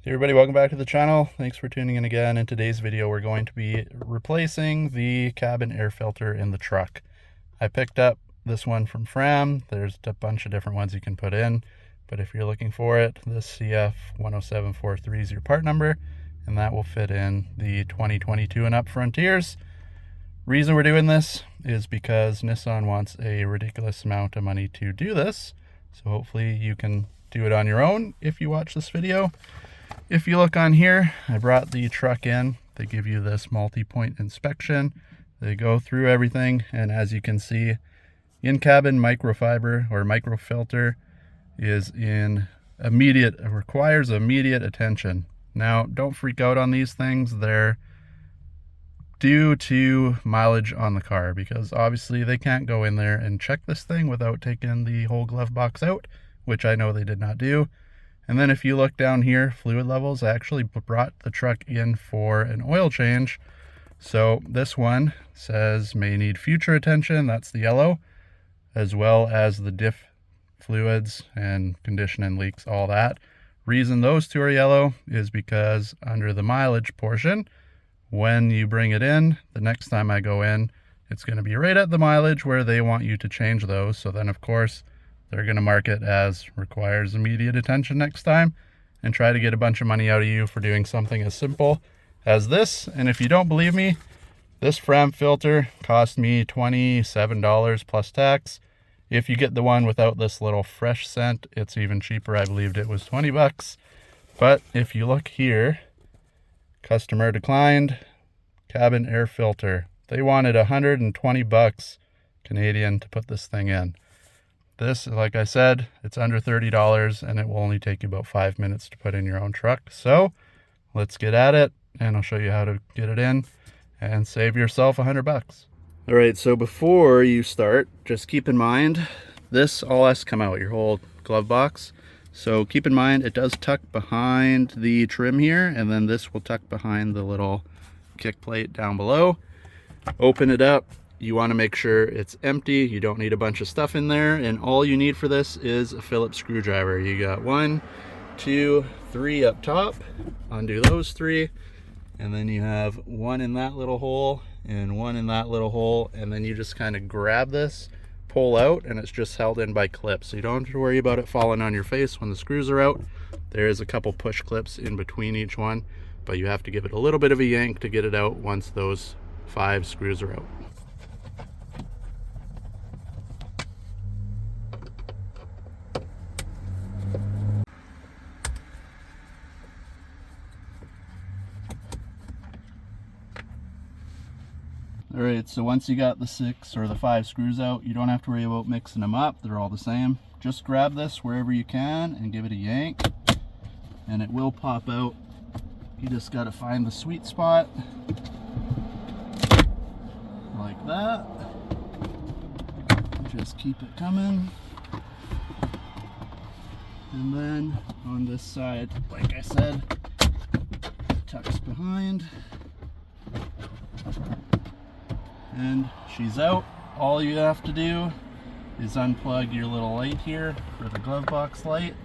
Hey everybody, welcome back to the channel. Thanks for tuning in again. In today's video, we're going to be replacing the cabin air filter in the truck. I picked up this one from Fram. There's a bunch of different ones you can put in, but if you're looking for it, this CF10743 is your part number, and that will fit in the 2022 and up Frontiers. Reason we're doing this is because Nissan wants a ridiculous amount of money to do this, so hopefully you can do it on your own if you watch this video. If you look on here, I brought the truck in. They give you this multi-point inspection. They go through everything, and as you can see, in-cabin microfiber or microfilter is requires immediate attention. Now, don't freak out on these things. They're due to mileage on the car, because obviously they can't go in there and check this thing without taking the whole glove box out, which I know they did not do. And then if you look down here, fluid levels, I actually brought the truck in for an oil change. So this one says may need future attention, that's the yellow, as well as the diff fluids and condition and leaks, all that. Reason those two are yellow is because under the mileage portion, when you bring it in, the next time I go in, it's going to be right at the mileage where they want you to change those. So then of course, they're going to mark it as requires immediate attention next time and try to get a bunch of money out of you for doing something as simple as this. And if you don't believe me, this Fram filter cost me $27 plus tax. If you get the one without this little fresh scent, it's even cheaper. I believed it was 20 bucks. But if you look here, customer declined, cabin air filter. They wanted 120 bucks Canadian to put this thing in. This, like I said, it's under $30 and it will only take you about 5 minutes to put in your own truck. So let's get at it and I'll show you how to get it in and save yourself 100 bucks. All right, so before you start, just keep in mind, this all has to come out, your whole glove box. So keep in mind, it does tuck behind the trim here, and then this will tuck behind the little kick plate down below. Open it up. You want to make sure it's empty. You don't need a bunch of stuff in there, and all you need for this is a Phillips screwdriver. You got 1, 2, 3 up top. Undo those 3, and then you have 1 in that little hole and 1 in that little hole, and then you just kind of grab this, pull out, and it's just held in by clips. So you don't have to worry about it falling on your face when the screws are out. There is a couple push clips in between each one, but you have to give it a little bit of a yank to get it out once those 5 screws are out. All right, so once you got the 6 or the 5 screws out, you don't have to worry about mixing them up. They're all the same. Just grab this wherever you can and give it a yank, and it will pop out. You just got to find the sweet spot, like that. Just keep it coming. And then on this side, like I said, it tucks behind. And she's out. All you have to do is unplug your little light here for the glove box light.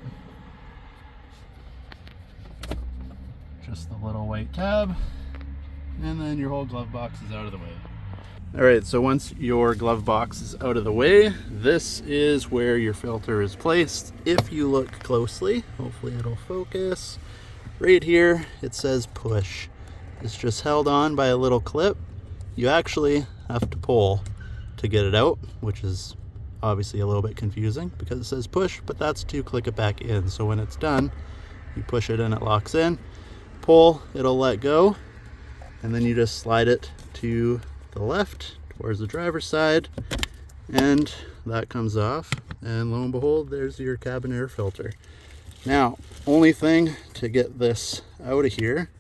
Just the little white tab, and then your whole glove box is out of the way. All right, so once your glove box is out of the way, this is where your filter is placed. If you look closely, hopefully it'll focus. Right here, it says push. It's just held on by a little clip. You actually have to pull to get it out, which is obviously a little bit confusing because it says push, but that's to click it back in. So when it's done, you push it and it locks in. Pull, it'll let go, and then you just slide it to the left towards the driver's side, and that comes off, and lo and behold, there's your cabin air filter. Now, only thing to get this out of here,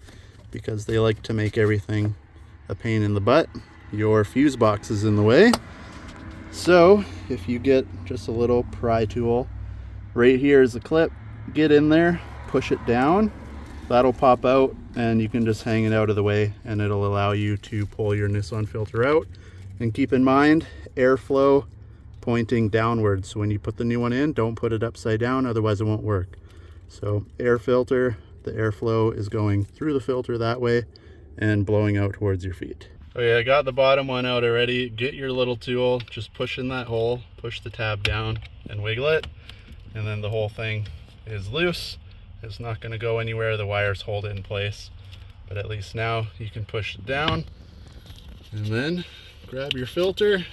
because they like to make everything a pain in the butt, your fuse box is in the way. So if you get just a little pry tool, right here is a clip, get in there, push it down, that'll pop out, and you can just hang it out of the way, and it'll allow you to pull your Nissan filter out. And keep in mind, airflow pointing downwards, so when you put the new one in, don't put it upside down, otherwise it won't work. So air filter the airflow is going through the filter that way and blowing out towards your feet. Okay, I got the bottom one out already. Get your little tool, just push in that hole, push the tab down and wiggle it, and then the whole thing is loose. It's not going to go anywhere. The wires hold it in place, but at least now you can push it down and then grab your filter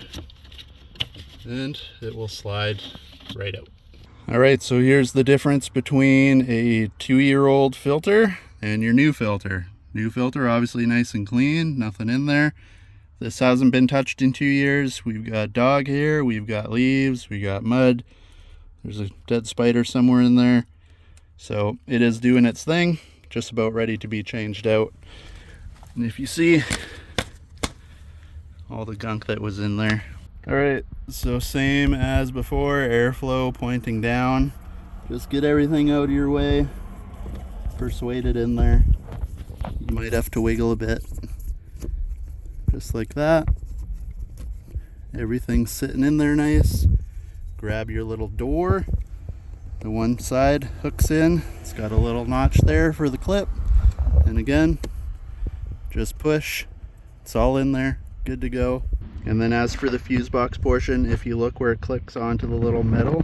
and it will slide right out. All right, so here's the difference between a 2-year-old filter and your new filter. New filter, obviously nice and clean, nothing in there. This hasn't been touched in 2 years. We've got dog hair, we've got leaves, we got mud. There's a dead spider somewhere in there. So it is doing its thing, just about ready to be changed out. And if you see all the gunk that was in there. All right, so same as before, airflow pointing down. Just get everything out of your way, persuade it in there. You might have to wiggle a bit, just like that. Everything's sitting in there nice. Grab your little door. The one side hooks in. It's got a little notch there for the clip. And again, just push. It's all in there, good to go. And then as for the fuse box portion, if you look where it clicks onto the little metal,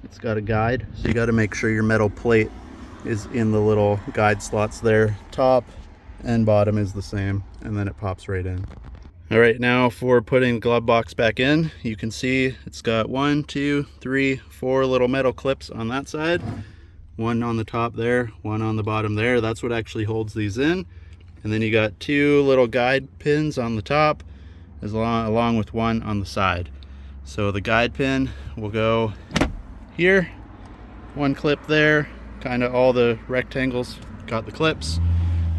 it's got a guide. So you got to make sure your metal plate is in the little guide slots there. Top and bottom is the same, and then it pops right in. All right, now for putting the glove box back in, you can see it's got 1, 2, 3, 4 little metal clips on that side. One on the top there, one on the bottom there. That's what actually holds these in. And then you got 2 little guide pins on the top, along with one on the side. So the guide pin will go here, 1 clip there, kind of all the rectangles got the clips.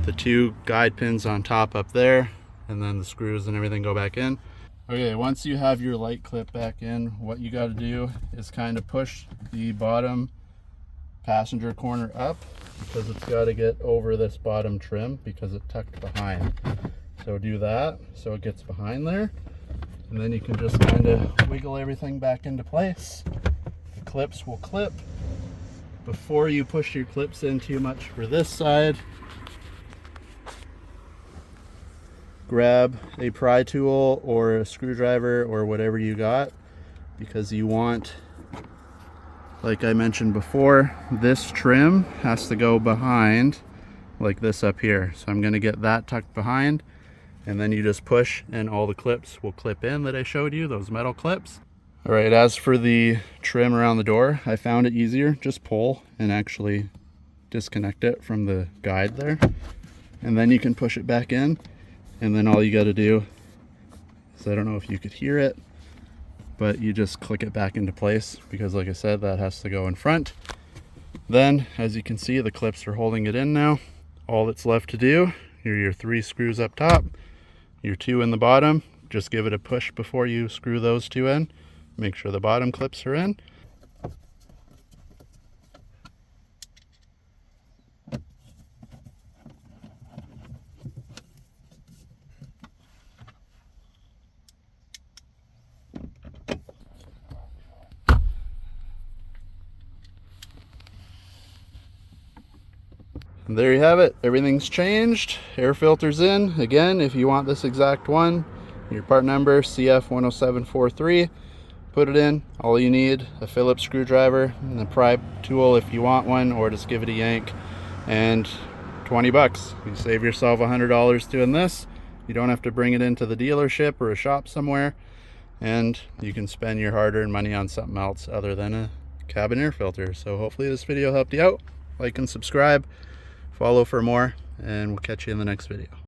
The 2 guide pins on top up there, and then the screws and everything go back in. Okay, once you have your light clip back in, what you got to do is kind of push the bottom passenger corner up, because it's got to get over this bottom trim because it tucked behind. So do that so it gets behind there, and then you can just kind of wiggle everything back into place. The clips will clip. Before you push your clips in too much for this side, grab a pry tool or a screwdriver or whatever you got, because you want, like I mentioned before, this trim has to go behind like this up here. So I'm going to get that tucked behind, and then you just push and all the clips will clip in that I showed you, those metal clips. All right, as for the trim around the door, I found it easier. Just pull and actually disconnect it from the guide there, and then you can push it back in. And then all you got to do is, I don't know if you could hear it, but you just click it back into place, because like I said, that has to go in front. Then, as you can see, the clips are holding it in now. All that's left to do, here are your 3 screws up top, your 2 in the bottom. Just give it a push before you screw those 2 in. Make sure the bottom clips are in. And there you have it. Everything's changed. Air filter's in. Again, if you want this exact one, your part number CF10743, put it in. All you need, a Phillips screwdriver and a pry tool if you want one, or just give it a yank, and 20 bucks. You save yourself $100 doing this. You don't have to bring it into the dealership or a shop somewhere, and you can spend your hard-earned money on something else other than a cabin air filter. So hopefully this video helped you out. Like and subscribe. Follow for more, and we'll catch you in the next video.